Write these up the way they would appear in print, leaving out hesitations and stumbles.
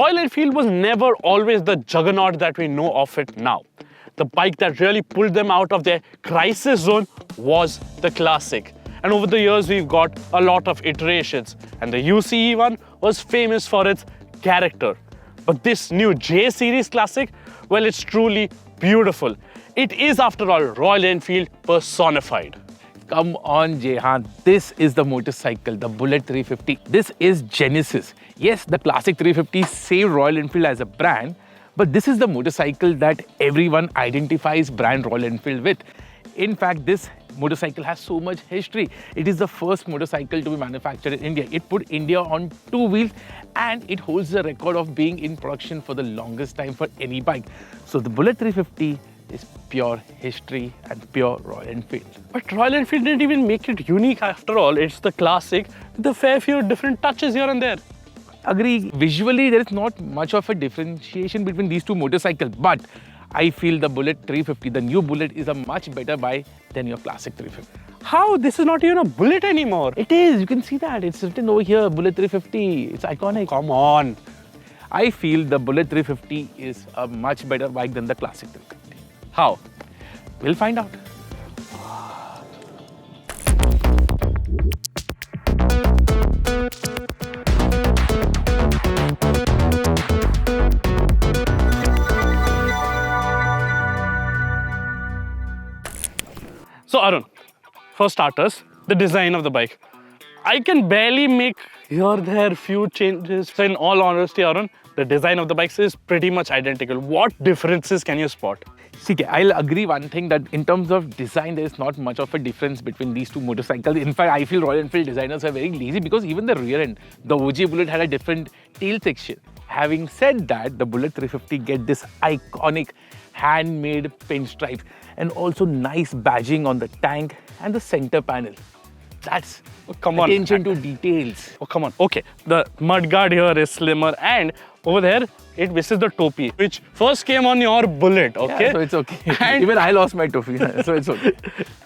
Royal Enfield was never always the juggernaut that we know of it now. The bike that really pulled them out of their crisis zone was the Classic. And over the years, we've got a lot of iterations. And the UCE one was famous for its character. But this new J Series Classic, well, it's truly beautiful. It is, after all, Royal Enfield personified. Come on, Jehan. This is the motorcycle, the Bullet 350. This is Genesis. Yes, the Classic 350 saved Royal Enfield as a brand, but this is the motorcycle that everyone identifies brand Royal Enfield with. In fact, this motorcycle has so much history. It is the first motorcycle to be manufactured in India. It put India on two wheels and it holds the record of being in production for the longest time for any bike. So the Bullet 350 is pure history and pure Royal Enfield. But Royal Enfield didn't even make it unique after all. It's the Classic with a fair few different touches here and there. Agree, visually there is not much of a differentiation between these two motorcycles, but I feel the Bullet 350, the new Bullet, is a much better bike than your Classic 350. How? This is not even a Bullet anymore. It is, you can see that. It's written over here, Bullet 350. It's iconic. Come on. I feel the Bullet 350 is a much better bike than the Classic 350. How? We'll find out. So Arun, for starters, the design of the bike. I can barely make here there few changes. So in all honesty, Arun, the design of the bikes is pretty much identical. What differences can you spot? See, I'll agree one thing, that in terms of design, there is not much of a difference between these two motorcycles. In fact, I feel Royal Enfield designers are very lazy because even the rear end, the OG Bullet had a different tail section. Having said that, the Bullet 350 get this iconic handmade pinstripe and also nice badging on the tank and the center panel. That's attention to details. Oh, come on. Okay, the mudguard here is slimmer and over there, it misses the topi, which first came on your Bullet, okay? Yeah, so it's okay. And even I lost my topi, so it's okay.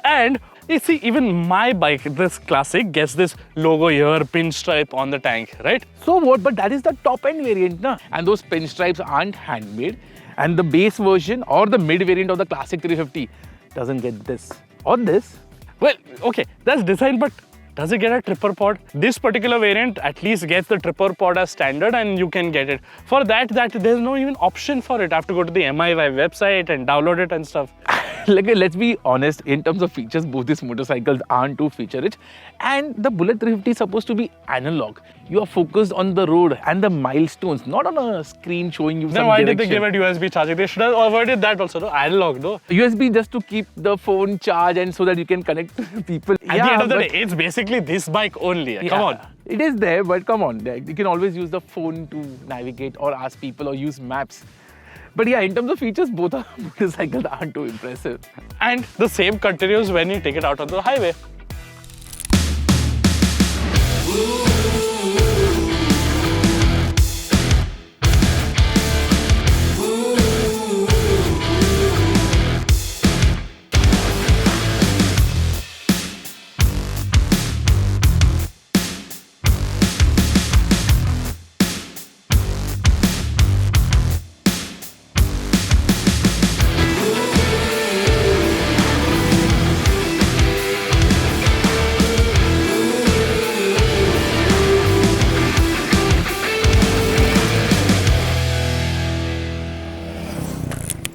And you see, even my bike, this Classic, gets this logo here, pinstripe on the tank, right? So what? But that is the top end variant, na? And those pinstripes aren't handmade. And the base version or the mid variant of the Classic 350 doesn't get this or this. Well, okay, that's design, but does it get a tripper pod? This particular variant at least gets the tripper pod as standard and you can get it. For that there's no even option for it. I have to go to the MIY website and download it and stuff. Like, let's be honest, in terms of features, both these motorcycles aren't too feature-rich. And the Bullet 350 is supposed to be analog. You are focused on the road and the milestones, not on a screen showing you then some why direction. Did they give it USB charging? They should have avoided that also, no? Analog, no? USB just to keep the phone charged and so that you can connect to people. At the end of the day, it's basically this bike only. Yeah, come on. It is there, but come on. You can always use the phone to navigate or ask people or use maps. But yeah, in terms of features, both our motorcycles aren't too impressive. And the same continues when you take it out on the highway.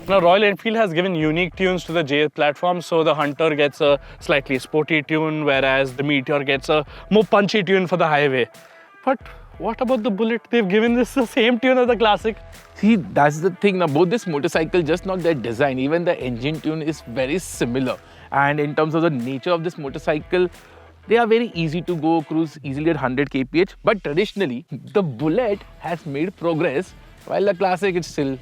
Now, Royal Enfield has given unique tunes to the J platform. So the Hunter gets a slightly sporty tune, whereas the Meteor gets a more punchy tune for the highway. But what about the Bullet? They've given this the same tune as the Classic. See, that's the thing. Now, both this motorcycle, just not their design, even the engine tune is very similar. And in terms of the nature of this motorcycle, they are very easy to go, cruise easily at 100 kph. But traditionally, the Bullet has made progress, while the Classic is still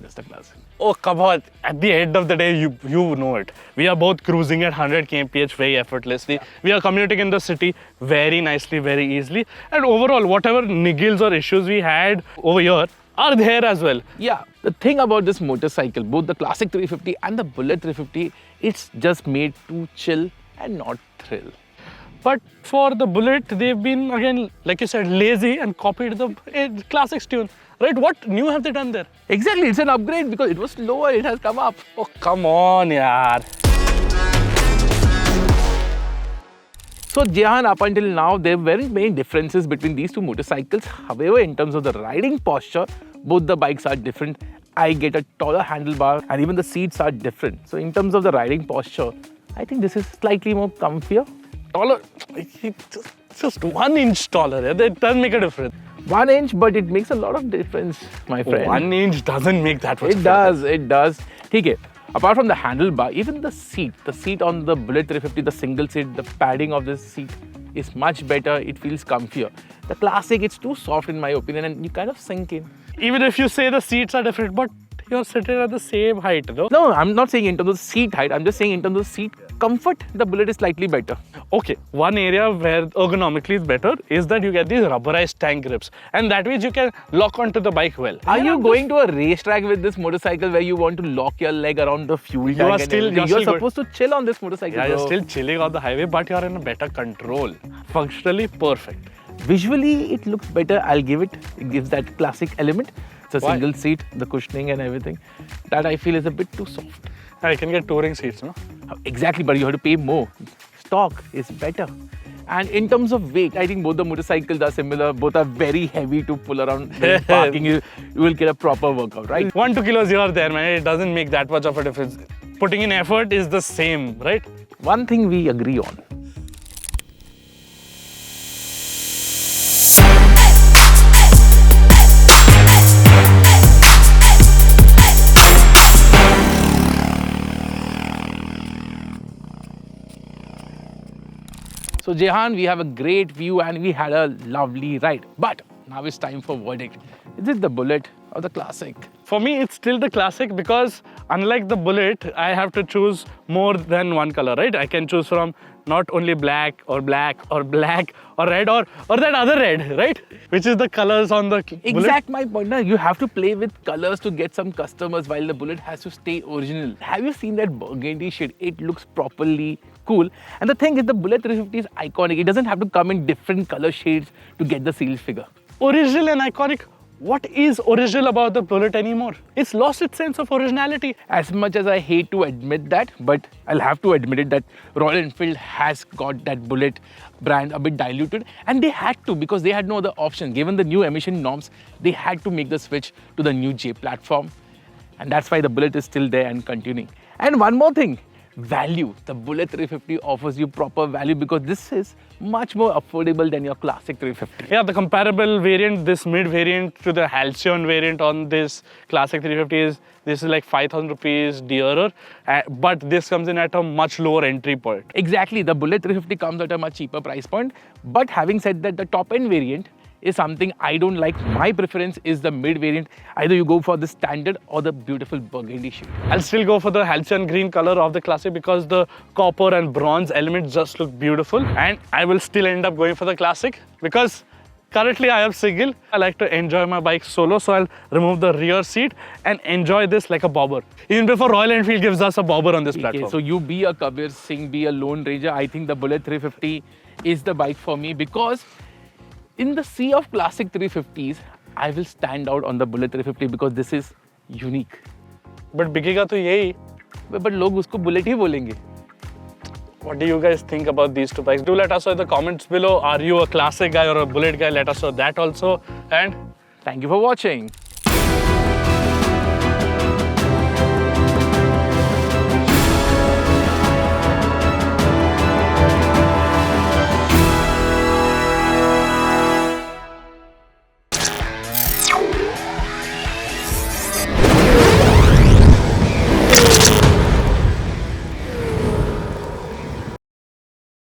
just a Classic. Oh, come on. At the end of the day, you know it. We are both cruising at 100 kmph very effortlessly. Yeah. We are commuting in the city very nicely, very easily. And overall, whatever niggles or issues we had over here are there as well. Yeah. The thing about this motorcycle, both the Classic 350 and the Bullet 350, it's just made to chill and not thrill. But for the Bullet, they've been, again, like you said, lazy and copied the Classic's tune. Right? What new have they done there? Exactly, it's an upgrade because it was lower, it has come up. Oh, come on, yaar. So Jehan, up until now, there weren't many differences between these two motorcycles. However, in terms of the riding posture, both the bikes are different. I get a taller handlebar and even the seats are different. So in terms of the riding posture, I think this is slightly more comfier. Taller, just 1 inch taller. Yeah? That does make a difference. 1 inch, but it makes a lot of difference, my friend. 1 inch doesn't make that much difference. It does. Okay. Apart from the handlebar, even the seat on the Bullet 350, the single seat, the padding of this seat is much better. It feels comfier. The Classic, it's too soft in my opinion, and you kind of sink in. Even if you say the seats are different, but you're sitting at the same height, no? No, I'm not saying in terms of seat height. I'm just saying in terms of seat comfort, the Bullet is slightly better. Okay, one area where ergonomically is better is that you get these rubberized tank grips, and that way you can lock onto the bike well. Are you going to a racetrack with this motorcycle where you want to lock your leg around the fuel tank? You're supposed to chill on this motorcycle. Yeah, you're still chilling on the highway, but you're in a better control. Functionally perfect. Visually, it looks better. I'll give it. It gives that Classic element. It's a single seat, the cushioning and everything. That I feel is a bit too soft. I can get touring seats, no? Exactly, but you have to pay more. Stock is better. And in terms of weight, I think both the motorcycles are similar. Both are very heavy to pull around. Parking, you will get a proper workout, right? 1-2 kilos here or there, man. It doesn't make that much of a difference. Putting in effort is the same, right? One thing we agree on. So Jehan, we have a great view and we had a lovely ride. But now it's time for verdict. Is it the Bullet or the Classic? For me, it's still the Classic because unlike the Bullet, I have to choose more than one color, right? I can choose from not only black or red or that other red, right? Which is the colors on the Bullet. Exact my point. Now, you have to play with colors to get some customers while the Bullet has to stay original. Have you seen that burgundy shade? It looks properly cool. And the thing is, the Bullet 350 is iconic. It doesn't have to come in different color shades to get the seal figure. Original and iconic. What is original about the Bullet anymore? It's lost its sense of originality. As much as I hate to admit that, but I'll have to admit it that Royal Enfield has got that Bullet brand a bit diluted, and they had to because they had no other option. Given the new emission norms, they had to make the switch to the new J platform, and that's why the Bullet is still there and continuing. And one more thing. Value. The Bullet 350 offers you proper value because this is much more affordable than your Classic 350. Yeah, the comparable variant, this mid variant to the Halcyon variant on this Classic 350 this is like 5,000 rupees dearer, but this comes in at a much lower entry point. Exactly, the Bullet 350 comes at a much cheaper price point. But having said that, the top end variant is something I don't like. My preference is the mid variant. Either you go for the standard or the beautiful burgundy shade. I'll still go for the Halcyon green color of the Classic because the copper and bronze elements just look beautiful. And I will still end up going for the Classic because currently I am single. I like to enjoy my bike solo, so I'll remove the rear seat and enjoy this like a bobber. Even before Royal Enfield gives us a bobber on this platform. So you be a Kabir Singh, be a Lone Ranger. I think the Bullet 350 is the bike for me because in the sea of Classic 350s, I will stand out on the Bullet 350 because this is unique. But बिकेगा तो यही. But लोग उसको Bullet ही बोलेंगे. What do you guys think about these two bikes? Do let us know in the comments below. Are you a Classic guy or a Bullet guy? Let us know that also. And thank you for watching.